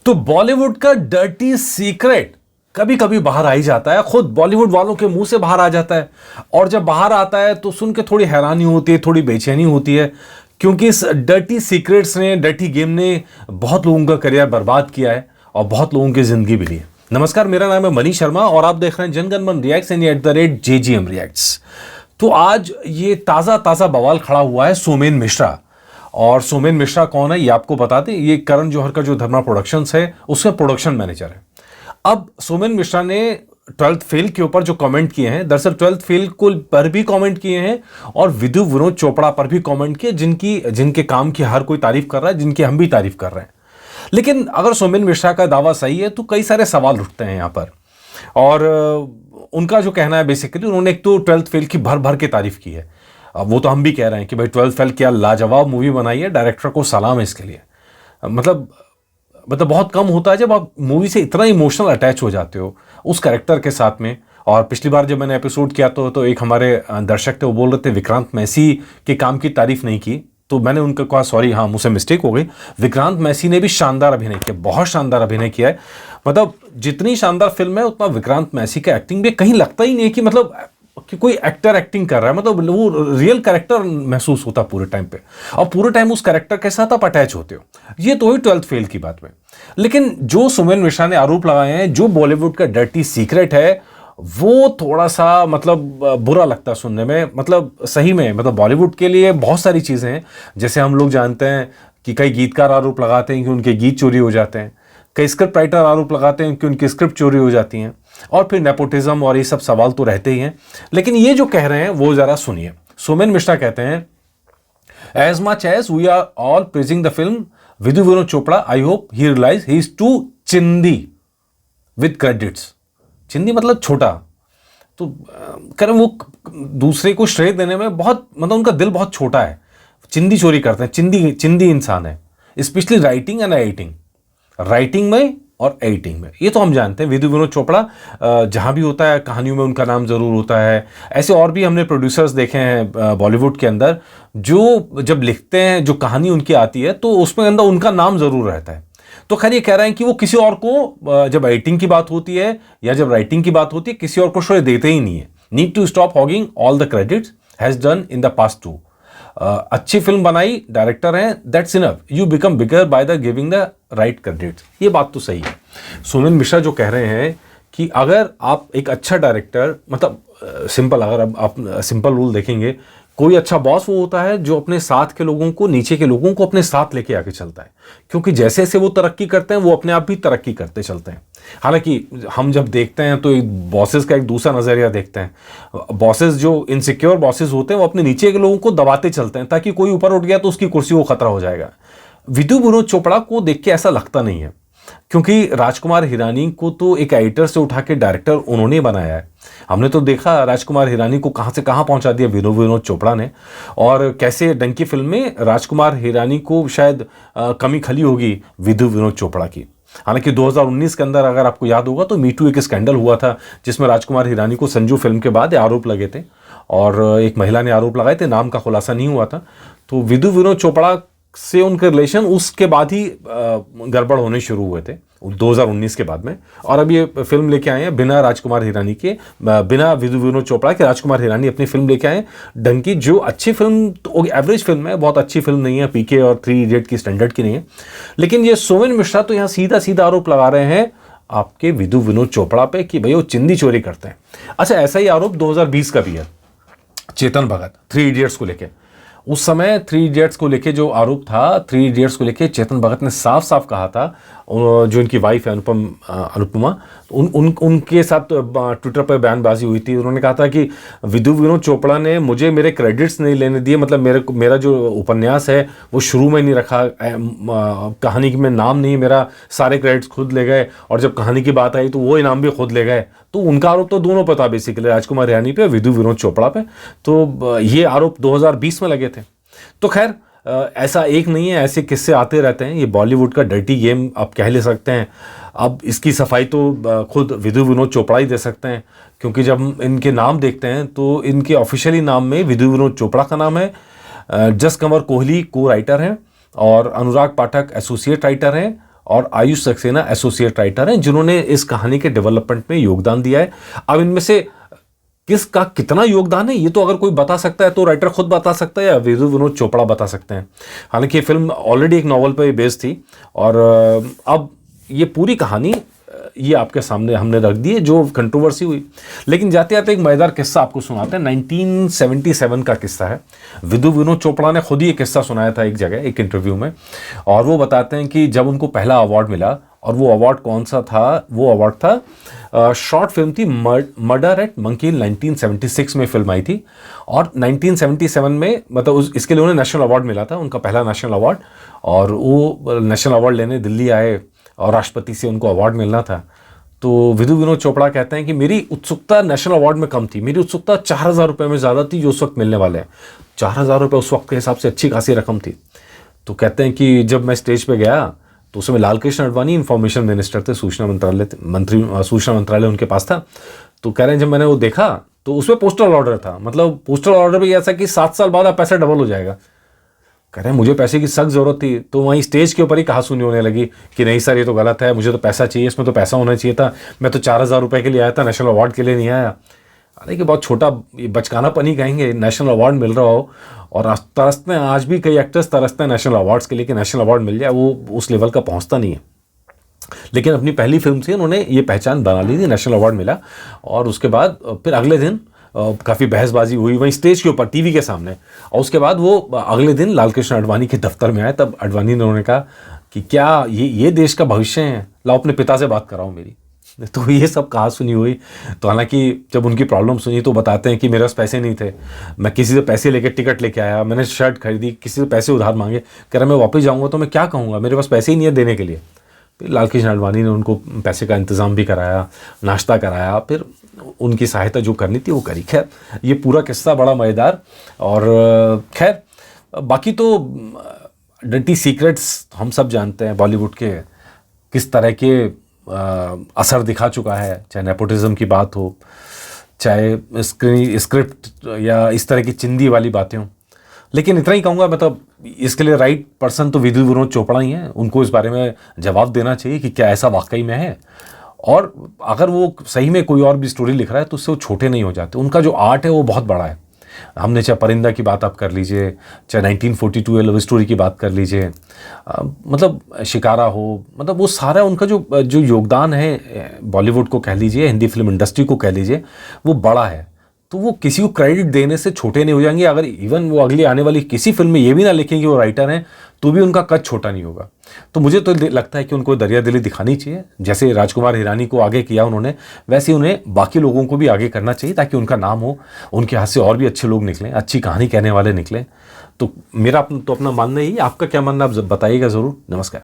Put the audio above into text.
तो बॉलीवुड का dirty secret कभी कभी बाहर आ ही जाता है, खुद बॉलीवुड वालों के मुंह से बाहर आ जाता है। और जब बाहर आता है तो सुन के थोड़ी हैरानी होती है, थोड़ी बेचैनी होती है, क्योंकि इस डर्टी सीक्रेट्स ने, डर्टी गेम ने बहुत लोगों का करियर बर्बाद किया है और बहुत लोगों की जिंदगी भी ली है। नमस्कार, मेरा नाम है मनीष शर्मा और आप देख रहे हैं जनगणमन रिएक्ट्स @JGM रिएक्ट्स। तो आज ये ताज़ा ताज़ा बवाल खड़ा हुआ है सोमेन मिश्रा। और सोमेन मिश्रा कौन है ये आपको बता दें, ये करण जौहर का जो धर्मा प्रोडक्शंस है उसका प्रोडक्शन मैनेजर है। अब सोमेन मिश्रा ने 12th फेल के ऊपर जो कमेंट किए हैं, दरअसल 12th फेल को पर भी कमेंट किए हैं और विधु विनोद चोपड़ा पर भी कमेंट किए, जिनके काम की हर कोई तारीफ कर रहा है, जिनकी हम भी तारीफ कर रहे हैं। लेकिन अगर सोमेन मिश्रा का दावा सही है तो कई सारे सवाल उठते हैं यहाँ पर। और उनका जो कहना है, बेसिकली उन्होंने एक तो 12th फेल की भर भर के तारीफ की है। अब वो तो हम भी कह रहे हैं कि भाई 12th फेल क्या लाजवाब मूवी बनाई है, डायरेक्टर को सलाम है इसके लिए। मतलब बहुत कम होता है जब आप मूवी से इतना इमोशनल अटैच हो जाते हो उस कैरेक्टर के साथ में। और पिछली बार जब मैंने एपिसोड किया तो एक हमारे दर्शक थे, वो बोल रहे थे विक्रांत मैसी के काम की तारीफ नहीं की, तो मैंने उनको कहा सॉरी, हाँ मुझसे मिस्टेक हो गई। विक्रांत मैसी ने भी शानदार अभिनय किया, बहुत शानदार अभिनय किया है। मतलब जितनी शानदार फिल्म है उतना विक्रांत मैसी का एक्टिंग भी कहीं लगता ही नहीं कि कोई एक्टर एक्टिंग कर रहा है। मतलब वो रियल कैरेक्टर महसूस होता पूरे टाइम पे, और पूरे टाइम उस कैरेक्टर के साथ आप अटैच होते हो। ये तो हुई 12th फेल की बात में। लेकिन जो सोमेन मिश्रा ने आरोप लगाए हैं, जो बॉलीवुड का डर्टी सीक्रेट है, वो थोड़ा सा बुरा लगता है सुनने में। सही में बॉलीवुड के लिए बहुत सारी चीज़ें हैं। जैसे हम लोग जानते हैं कि कई गीतकार आरोप लगाते हैं कि उनके गीत चोरी हो जाते हैं, कई स्क्रिप्ट राइटर आरोप लगाते हैं कि उनकी स्क्रिप्ट चोरी हो जाती हैं, और फिर नेपोटिज्म और ये सब सवाल तो रहते ही हैं। लेकिन ये जो कह रहे हैं वो जरा सुनिए। सोमेन मिश्रा कहते हैं, as much as we are all praising the film Vidhu Vinod Chopra, I hope he realise he is too चिंदी विद क्रेडिट्स। चिंदी मतलब छोटा। तो कह रहे वो दूसरे को श्रेय देने में बहुत उनका दिल बहुत छोटा है, चिंदी चोरी करते हैं, चिंदी इंसान है, specially writing and editing, writing में और एडिटिंग में। ये तो हम जानते हैं विधु विनोद चोपड़ा जहाँ भी होता है कहानियों में उनका नाम ज़रूर होता है। ऐसे और भी हमने प्रोड्यूसर्स देखे हैं बॉलीवुड के अंदर, जो जब लिखते हैं, जो कहानी उनकी आती है तो उसमें अंदर उनका नाम ज़रूर रहता है। तो खैर ये कह रहे हैं कि वो किसी और को जब एडिटिंग की बात होती है या जब राइटिंग की बात होती है, किसी और को श्रेय देते ही नहीं है। Need to stop hogging all the credits, has done in the past too. अच्छी फिल्म बनाई, डायरेक्टर हैं, that's enough, you become bigger by the giving the right credits. ये बात तो सही है। सोमेन मिश्रा जो कह रहे हैं कि अगर आप एक अच्छा डायरेक्टर, सिंपल, अगर आप सिंपल रूल देखेंगे, कोई अच्छा बॉस वो होता है जो अपने साथ के लोगों को, नीचे के लोगों को अपने साथ लेके आके चलता है। क्योंकि जैसे जैसे वो तरक्की करते हैं वो अपने आप भी तरक्की करते चलते हैं। हालांकि हम जब देखते हैं तो बॉसेस का एक दूसरा नज़रिया देखते हैं। बॉसेस जो इनसिक्योर बॉसेस होते हैं वो अपने नीचे के लोगों को दबाते चलते हैं ताकि कोई ऊपर उठ गया तो उसकी कुर्सी को खतरा हो जाएगा। विधु विनोद चोपड़ा को देख के ऐसा लगता नहीं है, क्योंकि राजकुमार हिरानी को तो एक एडिटर से उठा के डायरेक्टर उन्होंने बनाया है। हमने तो देखा राजकुमार हिरानी को कहाँ से कहाँ पहुँचा दिया विधु विनोद चोपड़ा ने, और कैसे डंकी फिल्म में राजकुमार हिरानी को शायद कमी खली होगी विधु विनोद चोपड़ा की। हालांकि 2019 के अंदर अगर आपको याद होगा तो मीटू एक स्कैंडल हुआ था जिसमें राजकुमार हिरानी को संजू फिल्म के बाद आरोप लगे थे, और एक महिला ने आरोप लगाए थे, नाम का खुलासा नहीं हुआ था। तो विधु विनोद चोपड़ा से उनके रिलेशन उसके बाद ही गड़बड़ होने शुरू हुए थे 2019 के बाद में। और अब ये फिल्म लेके आए हैं बिना राजकुमार हिरानी के, बिना विधु विनोद चोपड़ा के राजकुमार हिरानी अपनी फिल्म लेके आए डंकी, जो अच्छी फिल्म, तो एवरेज फिल्म है, बहुत अच्छी फिल्म नहीं है, पीके और 3 इडियट की स्टैंडर्ड की नहीं है। लेकिन ये सोमेन मिश्रा तो यहाँ सीधा सीधा आरोप लगा रहे हैं आपके विधु विनोद चोपड़ा पे कि भाई वो चिंदी चोरी करते हैं। अच्छा, ऐसा ही आरोप 2020 का भी है चेतन भगत 3 इडियट्स को लेके। उस समय 3 इडियट्स को लेके जो आरोप था, 3 इडियट्स को लेके चेतन भगत ने साफ साफ कहा था, जो इनकी वाइफ है अनुपमा, उनके साथ ट्विटर पर बयानबाजी हुई थी। उन्होंने कहा था कि विधु विनोद चोपड़ा ने मुझे मेरे क्रेडिट्स नहीं लेने दिए, मेरा जो उपन्यास है वो शुरू में नहीं रखा, कहानी में नाम नहीं, मेरा सारे क्रेडिट्स खुद ले गए, और जब कहानी की बात आई तो वो इनाम भी खुद ले गए। तो उनका आरोप तो दोनों पे था, बेसिकली राजकुमार हिरानी पे, विधु विनोद चोपड़ा पे। तो ये आरोप 2020 में लगे थे। तो खैर ऐसा एक नहीं है, ऐसे किस्से आते रहते हैं। ये बॉलीवुड का डर्टी गेम आप कह ले सकते हैं। अब इसकी सफाई तो खुद विधु विनोद चोपड़ा ही दे सकते हैं, क्योंकि जब हम इनके नाम देखते हैं तो इनके ऑफिशियली नाम में विधु विनोद चोपड़ा का नाम है, जस कंवर कोहली को राइटर हैं, और अनुराग पाठक एसोसिएट राइटर हैं, और आयुष सक्सेना एसोसिएट राइटर हैं जिन्होंने इस कहानी के डेवलपमेंट में योगदान दिया है। अब इनमें से किसका कितना योगदान है ये तो अगर कोई बता सकता है तो राइटर खुद बता सकता है या विदु विनोद चोपड़ा बता सकते हैं। हालांकि ये फिल्म ऑलरेडी एक नॉवल पर बेस्ड थी और अब ये पूरी कहानी ये आपके सामने हमने रख दी है जो कंट्रोवर्सी हुई। लेकिन जाते जाते एक मज़ेदार किस्सा आपको सुनाते हैं। 1977 का किस्सा है। विदु विनोद चोपड़ा ने खुद ही ये किस्सा सुनाया था एक जगह एक इंटरव्यू में, और वो बताते हैं कि जब उनको पहला अवार्ड मिला, और वो अवार्ड कौन सा था, वो अवार्ड था शॉर्ट फिल्म थी मर्डर एट मंकी। 1976 में फिल्म आई थी और 1977 में मतलब इसके लिए उन्हें नेशनल अवार्ड मिला था, उनका पहला नेशनल अवार्ड। और वो नेशनल अवार्ड लेने दिल्ली आए और राष्ट्रपति से उनको अवार्ड मिलना था। तो विदु विनोद चोपड़ा कहते हैं कि मेरी उत्सुकता नेशनल अवार्ड में कम थी, मेरी उत्सुकता 4,000 रुपये में ज़्यादा थी जो उस वक्त मिलने वाले हैं। 4,000 रुपये उस वक्त के हिसाब से अच्छी खासी रकम थी। तो कहते हैं कि जब मैं स्टेज पे गया तो उसमें लाल कृष्ण आडवाणी इंफॉर्मेशन मिनिस्टर थे, सूचना मंत्रालय उनके पास था। तो कह रहे हैं जब मैंने वो देखा तो उसमें पोस्टल ऑर्डर था, मतलब पोस्टल ऑर्डर भी ऐसा कि 7 साल बाद आप पैसा डबल हो जाएगा। कह रहे हैं मुझे पैसे की सख्त ज़रूरत थी। तो वहीं स्टेज के ऊपर ही कहासुनी होने लगी कि नहीं सर ये तो गलत है, मुझे तो पैसा चाहिए, इसमें तो पैसा होना चाहिए था, मैं तो 4,000 रुपये के लिए आया था, नेशनल अवार्ड के लिए नहीं आया। हालांकि बहुत छोटा बचकानापन ही कहेंगे, नेशनल अवार्ड मिल रहा हो और तरसते हैं, आज भी कई एक्टर्स तरसते हैं नेशनल अवार्ड्स के लिए कि नेशनल अवार्ड मिल जाए, वो उस लेवल का पहुँचता नहीं है। लेकिन अपनी पहली फिल्म से उन्होंने ये पहचान बना ली थी, नेशनल अवार्ड मिला। और उसके बाद फिर अगले दिन काफ़ी बहसबाजी हुई वहीं स्टेज के ऊपर टीवी के सामने, और उसके बाद वो अगले दिन लाल कृष्ण आडवाणी के दफ्तर में आए। तब आडवाणी ने उन्होंने कहा कि क्या ये देश का भविष्य है, लाओ अपने पिता से बात कराओ मेरी। तो ये सब कहा सुनी हुई। तो हालांकि जब उनकी प्रॉब्लम सुनी तो बताते हैं कि मेरे पास पैसे नहीं थे, मैं किसी से पैसे लेके टिकट लेके आया, मैंने शर्ट खरीदी, किसी से पैसे उधार मांगे, कह रहा मैं वापस जाऊँगा तो मैं क्या कहूँगा, मेरे पास पैसे ही नहीं है देने के लिए। फिर लाल कृष्ण आडवाणी ने उनको पैसे का इंतज़ाम भी कराया, नाश्ता कराया, फिर उनकी सहायता जो करनी थी वो करी। खैर ये पूरा किस्सा बड़ा मज़ेदार। और खैर बाकी तो डर्टी सीक्रेट्स हम सब जानते हैं बॉलीवुड के किस तरह के असर दिखा चुका है, चाहे नेपोटिज्म की बात हो, चाहे स्क्रिप्ट या इस तरह की चिंदी वाली बातें हों। लेकिन इतना ही कहूँगा, मतलब इसके लिए राइट पर्सन तो विदु विनोद चोपड़ा ही हैं, उनको इस बारे में जवाब देना चाहिए कि क्या ऐसा वाकई में है। और अगर वो सही में कोई और भी स्टोरी लिख रहा है तो उससे वो छोटे नहीं हो जाते, उनका जो आर्ट है वो बहुत बड़ा है। हमने चाहे परिंदा की बात आप कर लीजिए, चाहे 1942 लव स्टोरी की बात कर लीजिए, मतलब शिकारा हो, मतलब वो सारा उनका जो योगदान है बॉलीवुड को कह लीजिए, हिंदी फिल्म इंडस्ट्री को कह लीजिए, वो बड़ा है। तो वो किसी को क्रेडिट देने से छोटे नहीं हो जाएंगे। अगर इवन वो अगली आने वाली किसी फिल्म में ये भी ना लिखें कि वो राइटर हैं तो भी उनका कद छोटा नहीं होगा। तो मुझे तो लगता है कि उनको दरिया दिली दिखानी चाहिए, जैसे राजकुमार हिरानी को आगे किया उन्होंने, वैसे उन्हें बाकी लोगों को भी आगे करना चाहिए ताकि उनका नाम हो, उनके हाथ से और भी अच्छे लोग निकलें, अच्छी कहानी कहने वाले निकलें। तो मेरा तो अपना मानना ही, आपका क्या मानना आप बताइएगा ज़रूर। नमस्कार।